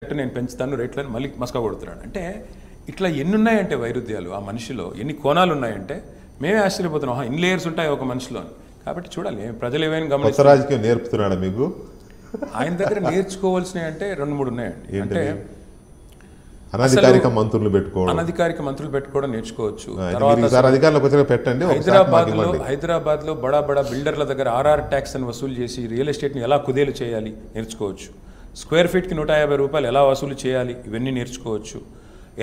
నేను పెంచుతాను రేట్లను మళ్ళీ మస్కా కొడుతున్నాడు అంటే ఇట్లా ఎన్ని ఉన్నాయంటే వైరుధ్యాలు ఆ మనిషిలో ఎన్ని కోణాలు ఉన్నాయంటే మేమే ఆశ్చర్యపోతున్నాం ఇన్ని లేయర్స్ ఉంటాయి ఒక మనిషిలో కాబట్టి చూడాలి ప్రజలు ఏమైనా కొత్త రాజకీయం నేర్పుతున్నాడా మీకు ఆయన దగ్గర నేర్చుకోవాల్సినవి అంటే 2-3 ఉన్నాయండి అంటే అనధికారిక మంత్రులు పెట్టుకోవడం అనధికారిక మంత్రులు పెట్టుకోవడం నేర్చుకోవచ్చు అధికారులకు వచ్చిన పెట్టండి హైదరాబాద్ లో బడా బడా బిల్డర్ల దగ్గర ఆర్ఆర్ ట్యాక్స్ అని వసూలు చేసి రియల్ ఎస్టేట్ని ఎలా కుదేలు చేయాలి నేర్చుకోవచ్చు స్క్వేర్ ఫీట్కి 150 రూపాయలు ఎలా వసూలు చేయాలి ఇవన్నీ నేర్చుకోవచ్చు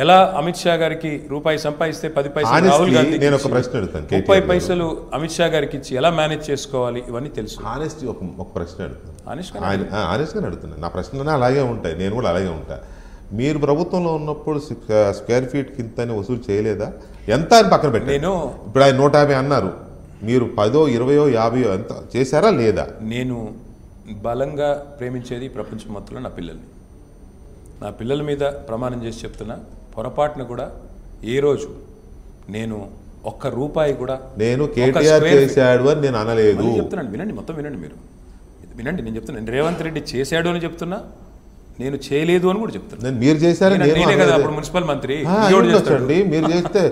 ఎలా అమిత్ షా గారికి రూపాయి సంపాదిస్తే 10 పైసలు రాహుల్ గాంధీ నేను ఒక ప్రశ్న అడుగుతాను 30 పైసలు అమిత్ షా గారికి ఇచ్చి ఎలా మేనేజ్ చేసుకోవాలి ఇవన్నీ తెలుసు ఆనెస్టీ ఒక ప్రశ్న అడుగుతాను ఆనెస్ట్గా అడుగుతున్నాను నా ప్రశ్నలనే అలాగే ఉంటాయి నేను కూడా అలాగే ఉంటా మీరు ప్రభుత్వంలో ఉన్నప్పుడు స్క్వేర్ ఫీట్ కింద వసూలు చేయలేదా ఎంత అని పక్కన పెట్టి నేను ఇప్పుడు ఆయన 150 అన్నారు మీరు 10, 20, 50 ఎంత చేశారా లేదా నేను బలంగా ప్రేమించేది ప్రపంచం మొత్తంలో నా పిల్లల మీద ప్రమాణం చేసి చెప్తున్నా పొరపాటున కూడా ఏ రోజు నేను ఒక్క రూపాయి కూడా నేను కేటీఆర్ చేశాడు అని నేను అనలేదు చెప్తున్నాను వినండి మీరు వినండి నేను చెప్తున్నాను రేవంత్ రెడ్డి చేశాడు అని చెప్తున్నా నేను చేయలేదు అని కూడా చెప్తున్నాను మీరు చేశారని నేనే కదా అప్పుడు మున్సిపల్ మంత్రి మీరు చేస్తే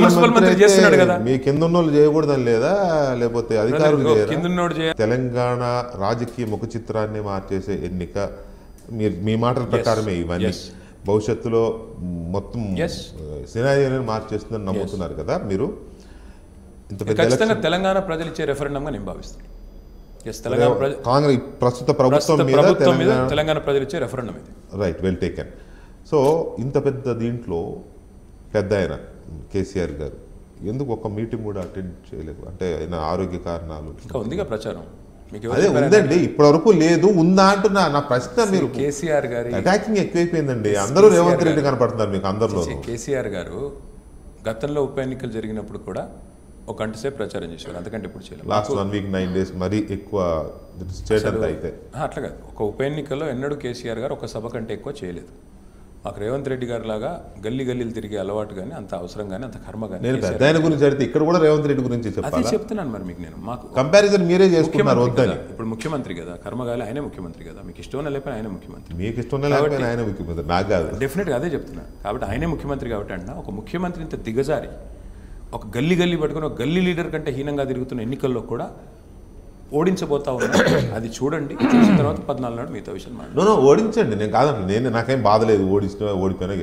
మున్సిపల్ మంత్రి చేస్తున్నాడు కదా మీ కింద ఉన్నోళ్ళు చేయకూడదని లేదా లేకపోతే అధికారులు కింద తెలంగాణ రాజకీయ ముఖ చిత్రాన్ని మార్చేసే ఎన్నిక మీరు మీ మాటల ప్రకారమే ఇవన్నీ భవిష్యత్తులో మొత్తం సినారియోని మార్చేస్తుందని నమ్ముతున్నారు కదా మీరు ఖచ్చితంగా తెలంగాణ ప్రజలు ఇచ్చే రెఫరెండంగా నేను భావిస్తాను కాంగ్రెస్ ప్రస్తుత ప్రభుత్వం మీద తెలంగాణ ప్రజలు ఇచ్చే రెఫరెండం ఇది రైట్ వెల్ టేకెన్ సో ఇంత పెద్ద దీంట్లో పెద్ద ఆయన కేసీఆర్ గారు ఎందుకు ఒక మీటింగ్ కూడా అటెండ్ చేయలేదు అంటే ఆయన ఆరోగ్య కారణాలు ఇంకా ఉందిగా ప్రచారం అదే ఉందండి ఇప్పటి వరకు లేదు ఉందా అంటున్నా నా ప్రశ్న మీరు కేసీఆర్ గారు అటాకింగ్ ఎక్కువైపోయిందండి అందరూ రేవంత్ రెడ్డి కనపడుతున్నారు మీకు అందరిలో కేసీఆర్ గారు గతంలో ఉప ఎన్నికలు జరిగినప్పుడు కూడా ఒక గంట సేపు ప్రచారం చేశారు అంతకంటే ఇప్పుడు చేయలేదు లాస్ట్ 1 వీక్ 9 డేస్ మరీ ఎక్కువ స్టేట్ అంతా అయితే అట్లా కాదు ఒక ఉప ఎన్నికల్లో ఎన్నడూ కేసీఆర్ గారు ఒక సభ కంటే ఎక్కువ చేయలేదు మాకు రేవంత్ రెడ్డి గారి లాగా గల్లీలు తిరిగే అలవాటు కానీ అంత అవసరం కానీ అంత కర్మ కానీ నేను పెద్ద ఆయన గురించి అడిగితే ఇక్కడ కూడా రేవంత్ రెడ్డి గురించి అదే చెప్తున్నాను మరి మీకు నేను మాకు కంపారిజన్ మీరే చేసుకున్నారు వద్దని ఇప్పుడు ముఖ్యమంత్రి కదా కర్మగాలి ఆయనే ముఖ్యమంత్రి కదా మీకు ఇష్టం లేకపోయినా ఆయన ముఖ్యమంత్రి మీకు ఇష్టం లేకపోయినా ఆయన ముఖ్యమంత్రి నాకు కాదు డెఫినెట్గా అదే చెప్తున్నాను కాబట్టి ఆయనే ముఖ్యమంత్రి కాబట్టి అన్న ఒక ముఖ్యమంత్రి ఇంత దిగజారి ఒక గల్లీ పట్టుకుని ఒక గల్లీ లీడర్ కంటే హీనంగా తిరుగుతున్న ఎన్నికల్లో కూడా ఓడించబోతా ఉన్నా అది చూడండి చూసిన తర్వాత 14 నాడు మిగతా విషయం ఓడించండి నేను కాదండి నాకేం బాధ లేదు ఓడిపోయినా